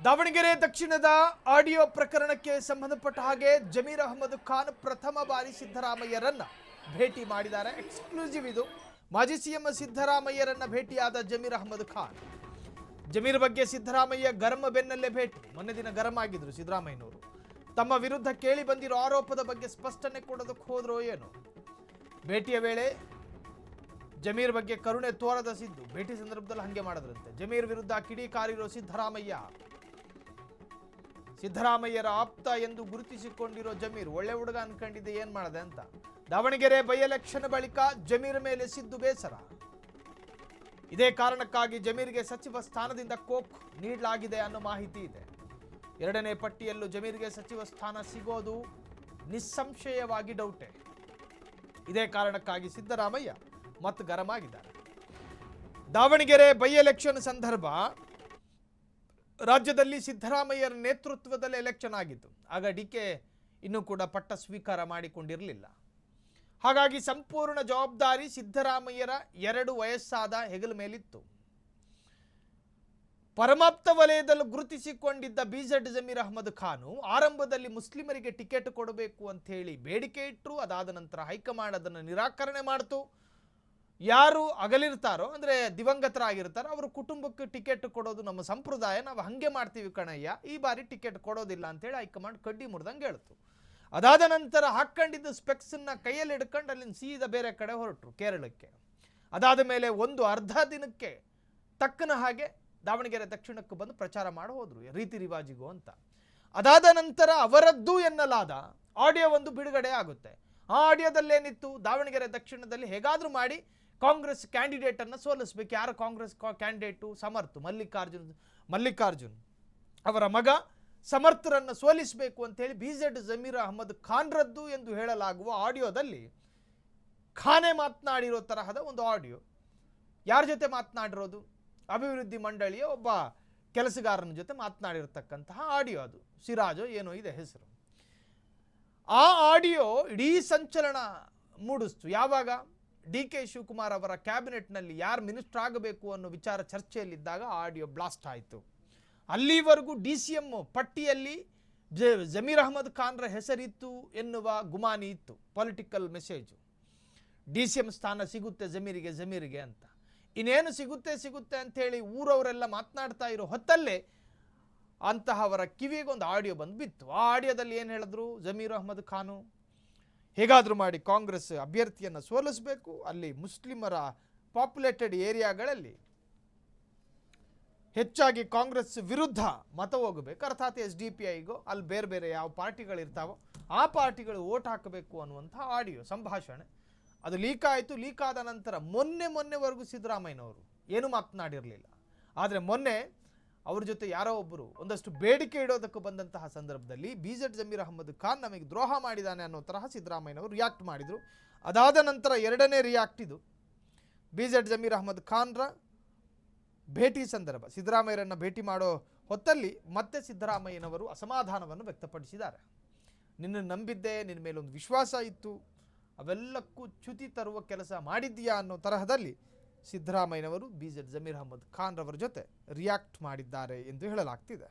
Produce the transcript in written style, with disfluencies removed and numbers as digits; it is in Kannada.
ದಾವಣಗೆರೆ ದಕ್ಷಿಣದ ಆಡಿಯೋ ಪ್ರಕರಣಕ್ಕೆ ಸಂಬಂಧಪಟ್ಟ ಹಾಗೆ ಜಮೀರ್ ಅಹಮದ್ ಖಾನ್ ಪ್ರಥಮ ಬಾರಿ ಸಿದ್ದರಾಮಯ್ಯರನ್ನ ಭೇಟಿ ಮಾಡಿದ್ದಾರೆ. ಎಕ್ಸ್ಕ್ಲೂಸಿವ್ ಇದು. ಮಾಜಿ ಸಿಎಂ ಸಿದ್ದರಾಮಯ್ಯರನ್ನ ಭೇಟಿಯಾದ ಜಮೀರ್ ಅಹಮದ್ ಖಾನ್. ಜಮೀರ್ ಬಗ್ಗೆ ಸಿದ್ದರಾಮಯ್ಯ ಗರಂ ಬೆನ್ನಲ್ಲೇ ಭೇಟಿ. ಮೊನ್ನೆ ದಿನ ಗರಂ ಆಗಿದ್ರು ಸಿದ್ದರಾಮಯ್ಯನವರು. ತಮ್ಮ ವಿರುದ್ಧ ಕೇಳಿ ಬಂದಿರೋ ಆರೋಪದ ಬಗ್ಗೆ ಸ್ಪಷ್ಟನೆ ಕೊಡೋದಕ್ಕೆ ಹೋದ್ರೋ ಏನೋ. ಭೇಟಿಯ ವೇಳೆ ಜಮೀರ್ ಬಗ್ಗೆ ಕರುಣೆ ತೋರದ ಸಿದ್ದು ಭೇಟಿ ಸಂದರ್ಭದಲ್ಲಿ ಹಂಗೆ ಮಾಡಿದ್ರಂತೆ. ಜಮೀರ್ ವಿರುದ್ಧ ಕಿಡಿಕಾರಿರೋ ಸಿದ್ದರಾಮಯ್ಯರ ಆಪ್ತ ಎಂದು ಗುರುತಿಸಿಕೊಂಡಿರೋ ಜಮೀರ್ ಒಳ್ಳೆ ಹುಡುಗ ಅನ್ಕೊಂಡಿದ್ದೆ, ಏನ್ ಮಾಡದೆ ಅಂತ. ದಾವಣಗೆರೆ ಬೈ ಎಲೆಕ್ಷನ್ ಬಳಿಕ ಜಮೀರ್ ಮೇಲೆ ಸಿದ್ದು ಬೇಸರ. ಇದೇ ಕಾರಣಕ್ಕಾಗಿ ಜಮೀರ್ಗೆ ಸಚಿವ ಸ್ಥಾನದಿಂದ ಕೋಕ್ ನೀಡಲಾಗಿದೆ ಅನ್ನೋ ಮಾಹಿತಿ ಇದೆ. ಎರಡನೇ ಪಟ್ಟಿಯಲ್ಲೂ ಜಮೀರ್ಗೆ ಸಚಿವ ಸ್ಥಾನ ಸಿಗೋದು ನಿಸ್ಸಂಶಯವಾಗಿ ಡೌಟೆ. ಇದೇ ಕಾರಣಕ್ಕಾಗಿ ಸಿದ್ದರಾಮಯ್ಯ ಮತ್ತು ಗರಂ ಆಗಿದ್ದಾರೆ. ದಾವಣಗೆರೆ ಬೈ ಎಲೆಕ್ಷನ್ ಸಂದರ್ಭ ರಾಜ್ಯದಲ್ಲಿ ಸಿದ್ದರಾಮಯ್ಯರ ನೇತೃತ್ವದಲ್ಲಿ ಎಲೆಕ್ಷನ್ ಆಗಿತ್ತು. ಆಗ ಡಿಕೆ ಇನ್ನೂ ಕೂಡ ಪಟ್ಟ ಸ್ವೀಕಾರ ಮಾಡಿಕೊಂಡಿರಲಿಲ್ಲ. ಹಾಗಾಗಿ ಸಂಪೂರ್ಣ ಜವಾಬ್ದಾರಿ ಸಿದ್ದರಾಮಯ್ಯರ 2 ವಯಸ್ಸಾದ ಹೆಗಲ ಮೇಲಿತ್ತು. ಪರಮಾಪ್ತ ವಲಯದಲ್ಲಿ ಗುರುತಿಸಿಕೊಂಡಿದ್ದ ಬಿಜೆಡ್ ಜಮೀರ್ ಅಹಮದ್ ಖಾನು ಆರಂಭದಲ್ಲಿ ಮುಸ್ಲಿಮರಿಗೆ ಟಿಕೆಟ್ ಕೊಡಬೇಕು ಅಂತ ಹೇಳಿ ಬೇಡಿಕೆ ಇಟ್ಟರು. ಅದಾದ ನಂತರ ಹೈಕಮಾಂಡ್ ಅದನ್ನು ನಿರಾಕರಣೆ ಮಾಡಿತು. ಯಾರು ಅಗಲಿರ್ತಾರೋ ಅಂದರೆ ದಿವಂಗತರಾಗಿರ್ತಾರೋ ಅವರ ಕುಟುಂಬಕ್ಕೆ ಟಿಕೆಟ್ ಕೊಡೋದು ನಮ್ಮ ಸಂಪ್ರದಾಯ, ನಾವು ಹಾಗೆ ಮಾಡ್ತೀವಿ ಕಣಯ್ಯ, ಈ ಬಾರಿ ಟಿಕೆಟ್ ಕೊಡೋದಿಲ್ಲ ಅಂತೇಳಿ ಹೈಕಮಾಂಡ್ ಕಡ್ಡಿ ಮುರಿದಂಗೆ ಹೇಳ್ತು. ಅದಾದ ನಂತರ ಹಾಕ್ಕೊಂಡಿದ್ದ ಸ್ಪೆಕ್ಸನ್ನ ಕೈಯಲ್ಲಿ ಹಿಡ್ಕೊಂಡು ಅಲ್ಲಿಂದ ಸೀದಾ ಬೇರೆ ಕಡೆ ಹೊರಟರು ಕೇರಳಕ್ಕೆ. ಅದಾದ ಮೇಲೆ ಅರ್ಧ ದಿನಕ್ಕೆ ತಕ್ಕನ ಹಾಗೆ ದಾವಣಗೆರೆ ದಕ್ಷಿಣಕ್ಕೆ ಬಂದು ಪ್ರಚಾರ ಮಾಡಿ ಹೋದ್ರು ರೀತಿ ರಿವಾಜಿಗೂ ಅಂತ. ಅದಾದ ನಂತರ ಅವರದ್ದು ಎನ್ನಲಾದ ಆಡಿಯೋ ಒಂದು ಬಿಡುಗಡೆ ಆಗುತ್ತೆ. ಆ ಆಡಿಯೋದಲ್ಲೇನಿತ್ತು, ದಾವಣಗೆರೆ ದಕ್ಷಿಣದಲ್ಲಿ ಹೇಗಾದರೂ ಮಾಡಿ ಕಾಂಗ್ರೆಸ್ ಕ್ಯಾಂಡಿಡೇಟನ್ನು ಸೋಲಿಸ್ಬೇಕು. ಯಾರು ಕಾಂಗ್ರೆಸ್ ಕ್ಯಾಂಡಿಡೇಟು? ಸಮರ್ಥ್ ಮಲ್ಲಿಕಾರ್ಜುನ್ ಅವರ ಮಗ ಸಮರ್ಥರನ್ನು ಸೋಲಿಸಬೇಕು ಅಂತೇಳಿ ಬಿಜೆಡ್ ಜಮೀರ್ ಅಹಮದ್ ಖಾನ್ರದ್ದು ಎಂದು ಹೇಳಲಾಗುವ ಆಡಿಯೋದಲ್ಲಿ ಖಾನೆ ಮಾತನಾಡಿರೋ ತರಹದ ಒಂದು ಆಡಿಯೋ. ಯಾರ ಜೊತೆ ಮಾತನಾಡಿರೋದು? ಅಭಿವೃದ್ಧಿ ಮಂಡಳಿಯ ಒಬ್ಬ ಕೆಲಸಗಾರನ ಜೊತೆ ಮಾತನಾಡಿರ್ತಕ್ಕಂತಹ ಆಡಿಯೋ. ಅದು ಸಿರಾಜೋ ಏನೋ ಇದೆ ಹೆಸರು. ಆ ಆಡಿಯೋ ಇಡೀ ಸಂಚಲನ ಮೂಡಿಸ್ತು. ಯಾವಾಗ ಡಿ.ಕೆ. ಶಿವಕುಮಾರ್ ಅವರ ಕ್ಯಾಬಿನೆಟ್ನಲ್ಲಿ ಯಾರು ಮಿನಿಸ್ಟರ್ ಆಗಬೇಕು ಅನ್ನೋ ವಿಚಾರ ಚರ್ಚೆಯಲ್ಲಿದ್ದಾಗ ಆಡಿಯೋ ಬ್ಲಾಸ್ಟ್ ಆಯಿತು. ಅಲ್ಲಿವರೆಗೂ DCM ಪಟ್ಟಿಯಲ್ಲಿ ಜಮೀರ್ ಅಹಮದ್ ಖಾನ್ರ ಹೆಸರಿತ್ತು ಎನ್ನುವ ಗುಮಾನಿ ಇತ್ತು. ಪೊಲಿಟಿಕಲ್ ಮೆಸೇಜು, DCM ಸ್ಥಾನ ಸಿಗುತ್ತೆ ಜಮೀರಿಗೆ ಅಂತ. ಇನ್ನೇನು ಸಿಗುತ್ತೆ ಅಂಥೇಳಿ ಊರವರೆಲ್ಲ ಮಾತನಾಡ್ತಾ ಇರೋ ಹೊತ್ತಲ್ಲೇ ಅಂತಹವರ ಕಿವಿಗೆ ಒಂದು ಆಡಿಯೋ ಬಂದು ಬಿತ್ತು. ಆ ಆಡಿಯೋದಲ್ಲಿ ಏನು ಹೇಳಿದ್ರು ಜಮೀರ್ ಅಹಮದ್ ಖಾನು? ಹೇಗಾದರೂ ಮಾಡಿ ಕಾಂಗ್ರೆಸ್ ಅಭ್ಯರ್ಥಿಯನ್ನು ಸೋಲಿಸಬೇಕು, ಅಲ್ಲಿ ಮುಸ್ಲಿಮರ ಪಾಪ್ಯುಲೇಟೆಡ್ ಏರಿಯಾಗಳಲ್ಲಿ ಹೆಚ್ಚಾಗಿ ಕಾಂಗ್ರೆಸ್ ವಿರುದ್ಧ ಮತ ಹೋಗಬೇಕು, ಅರ್ಥಾತ್ SDPIಗೋ ಅಲ್ಲಿ ಬೇರೆ ಬೇರೆ ಯಾವ ಪಾರ್ಟಿಗಳಿರ್ತಾವೋ ಆ ಪಾರ್ಟಿಗಳು ಓಟ್ ಹಾಕಬೇಕು ಅನ್ನುವಂಥ ಆಡಿಯೋ ಸಂಭಾಷಣೆ. ಅದು ಲೀಕ್ ಆಯಿತು. ಲೀಕ್ ಆದ ನಂತರ ಮೊನ್ನೆವರೆಗೂ ಸಿದ್ದರಾಮಯ್ಯನವರು ಏನೂ ಮಾತನಾಡಿರಲಿಲ್ಲ. ಆದರೆ ಮೊನ್ನೆ ಅವ್ರ ಜೊತೆ ಯಾರೋ ಒಬ್ಬರು ಒಂದಷ್ಟು ಬೇಡಿಕೆ ಇಡೋದಕ್ಕೆ ಬಂದಂತಹ ಸಂದರ್ಭದಲ್ಲಿ ಬಿಜೆಡ್ ಜಮೀರ್ ಅಹಮದ್ ಖಾನ್ ನಮಗೆ ದ್ರೋಹ ಮಾಡಿದ್ದಾನೆ ಅನ್ನೋ ತರಹ ಸಿದ್ದರಾಮಯ್ಯನವರು ರಿಯಾಕ್ಟ್ ಮಾಡಿದರು. ಅದಾದ ನಂತರ ಎರಡನೇ ರಿಯಾಕ್ಟ್ ಇದು. ಬಿಜೆಡ್ ಜಮೀರ್ ಅಹಮದ್ ಖಾನ್ರ ಭೇಟಿ ಸಂದರ್ಭ ಸಿದ್ದರಾಮಯ್ಯರನ್ನು ಭೇಟಿ ಮಾಡೋ ಹೊತ್ತಲ್ಲಿ ಮತ್ತೆ ಸಿದ್ದರಾಮಯ್ಯನವರು ಅಸಮಾಧಾನವನ್ನು ವ್ಯಕ್ತಪಡಿಸಿದ್ದಾರೆ. ನಿನ್ನ ನಂಬಿದ್ದೆ, ನಿನ್ನ ಮೇಲೊಂದು ವಿಶ್ವಾಸ ಇತ್ತು, ಅವೆಲ್ಲಕ್ಕೂ ಚ್ಯುತಿ ತರುವ ಕೆಲಸ ಮಾಡಿದ್ದೀಯಾ ಅನ್ನೋ ತರಹದಲ್ಲಿ ಸಿದ್ದರಾಮಯ್ಯನವರು ಬಿಜೆಡ್ ಜಮೀರ್ ಅಹಮದ್ ಖಾನ್ ರವರ ಜೊತೆ ರಿಯಾಕ್ಟ್ ಮಾಡಿದ್ದಾರೆ ಎಂದು ಹೇಳಲಾಗ್ತಿದೆ.